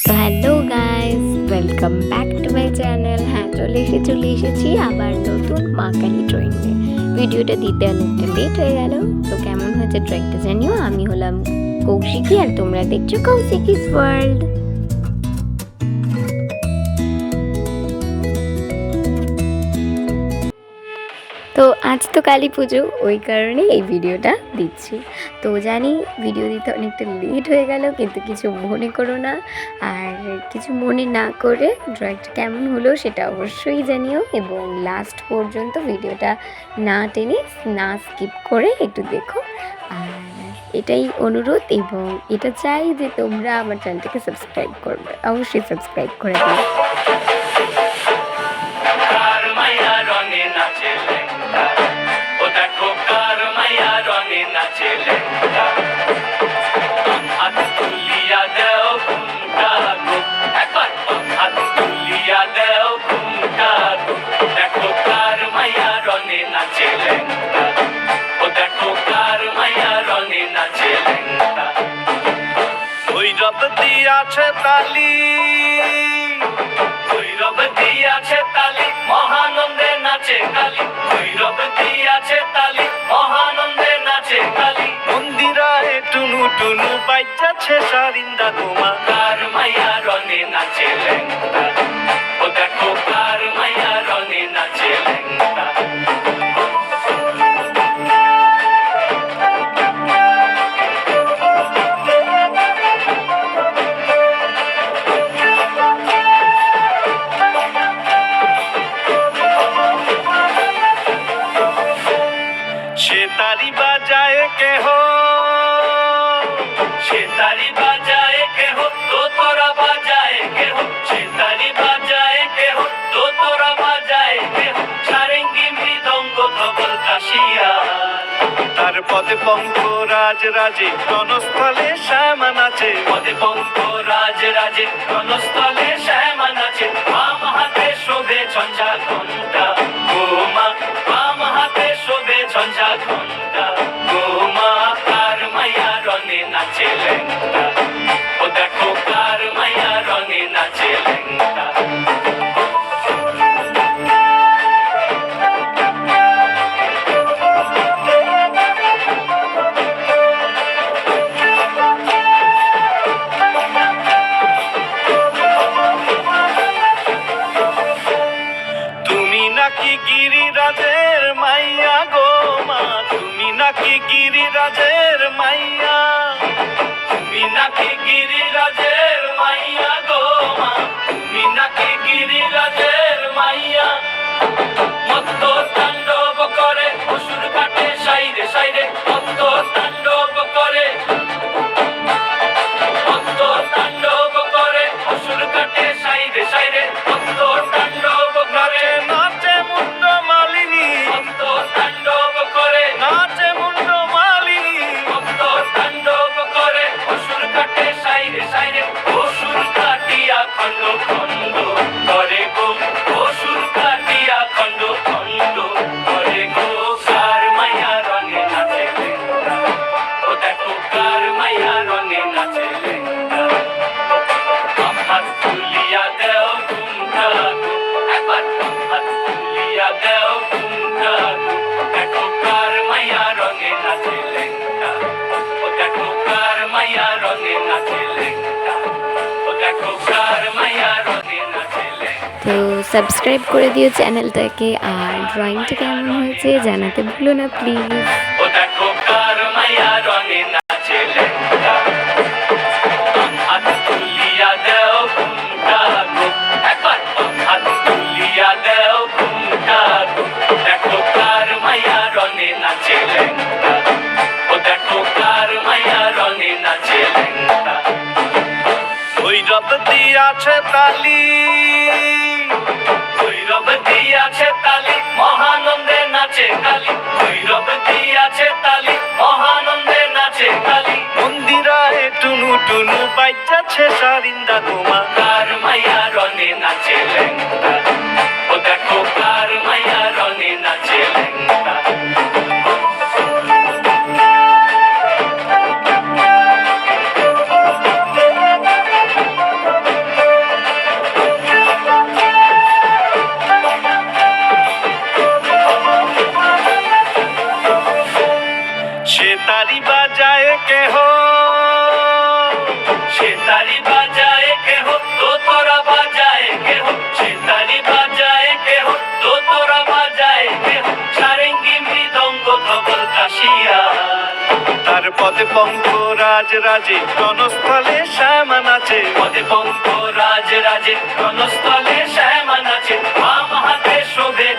তো hello guys, welcome back to my channel. হ্যাঁ, চলে এসেছি আবার নতুন মা কালী ড্রয়িং নিয়ে। ভিডিওটা দিতে অনেকটা লেট হয়ে গেল, তো কেমন হয়েছে ড্রয়িংটা জানিও। আমি হলাম কৌশিকী আর তোমরা দেখছো কৌশিকীস ওয়ার্ল্ড। তো আজ তো কালী পুজো, ওই কারণে এই ভিডিওটা দিচ্ছি। তো জানি ভিডিও দিতে অনেকটা লেট হয়ে গেল, কিন্তু কিছু মনে করো না। আর কিছু মনে না করে ড্রয়িংটা কেমন হলো সেটা অবশ্যই জানিও, এবং লাস্ট পর্যন্ত ভিডিওটা না টেনে না স্কিপ করে একটু দেখো। আর এটাই অনুরোধ, এবং এটা চাই যে তোমরা আমার চ্যানেলটাকে সাবস্ক্রাইব করবে, অবশ্যই সাবস্ক্রাইব করে দিও। ভৈরব দিয়াছে তালি, ভৈরব দিয়াছে তালি, মহানন্দে নাচে কালী। ভৈরব দিয়াছে তালি, মহানন্দে নাচে কালী। মন্দিরায় টুনু টুনু বাইজাছে সারিন্দা তোমা। কার মাইয়া রনে নাচে লেঙ্গা, ও দেখো কার মাইয়া রনে নাচে লেঙ্গা। সেতারি বাজায় কেহ, সেতারি বাজায় কেহ, দোতরা বাজায় কেহ। সেতারি বাজায় কেহ, দোতরা বাজায় কেহ। সারেঙ্গি মৃদঙ্গ ধবল কাশিয়া, তার পদে পঙ্ক রাজ রাজে রণস্থলে শ্যামা নাচে। পদে পঙ্ক রাজ রাজে রণস্থলে শ্যামা নাচে। বাম হাতে শোভে ঝঞ্ঝা ঘণ্টা গোমা, বাম হাতে শোভে ঝঞ্ঝা ঘণ্টা গোমা। কার মাইয়া রনে নাচে লেঙ্গা, ও দেখো কার মাইয়া রনে নাচে লেঙ্গা। নাকি গিরিরাজের মাইয়া গো মা, তুমি নাকি গিরিরাজের মাইয়া। তুমি নাকি গিরিরাজের মাইয়া গো মা, তুমি নাকি গিরিরাজের মাইয়া। মত্ত তাণ্ডব করে অসুর কাটে সাইরে সাইরে, মত্ত তাণ্ডব করে, মত্ত তাণ্ডব করে অসুর কাটে সাইরে সাইরে। মত্ত তাণ্ডব করে নাচে মুন্ড মালিনী, মত্ত তাণ্ডব করে নাচে মুন্ড মালিনী। মত্ত তাণ্ডব করে অসুর কাটে সাইরে সাইরে। অসুর কাটিয়া খণ্ড খণ্ড করে গো, অসুর কাটিয়া খণ্ড খণ্ড করে গো। কার মাইয়া রঙে নাচে লেঙ্গা, ও দেখো কার মাইয়া রঙে নাচে লেঙ্গা। হাত তুলিয়া দেও ঘুমটা গো, একবার হাত তুলিয়া দেও ঘুমটা গো। দেখো কার মাইয়া রঙে নাচে লেঙ্গা, ও দেখো কার মাইয়া রঙে নাচে লেঙ্গা, ও দেখো কার মাইয়া রঙে নাচে লেঙ্গা। তো সাবস্ক্রাইব করে দিও চ্যানেলটাকে, আর ড্রয়িংটা কেমন হয়েছে জানাতে ভুলো না প্লিজ। ও দেখো কার মাইয়া রঙে নাচে লেঙ্গা। হাত তুলিয়া দেও ঘুমটা গো, একবার হাত তুলিয়া দেও ঘুমটা গো। দেখো কার মাইয়া রঙে নাচে লেঙ্গা, ও দেখো কার মাইয়া রঙে নাচে লেঙ্গা। ভৈরব দিয়াছে তালি, ভৈরব দিয়াছে তালি, মহানন্দে নাচে কালী। ভৈরব দিয়াছে তালি, মহানন্দে নাচে কালী। মন্দিরায় টুনু টুনু বাইজাছে সারিন্দা তোমা। কার মাইয়া রনে নাচে লেঙ্গা, ও দেখো কার মাইয়া রনে নাচে লেঙ্গা। কেহ সেতারি বাজায় কেহ দোতরা বাজায় কেহ সেতারি বাজায় কেহ দোতরা বাজায় কেহ সারেঙ্গি মৃদঙ্গ ধবল কাশিয়া তার পদে পঙ্ক রাজ রাজে রণস্থলে শ্যামা নাচে পদে পঙ্ক রাজ রাজে রণস্থলে শ্যামা নাচে বাম হাতে শোভে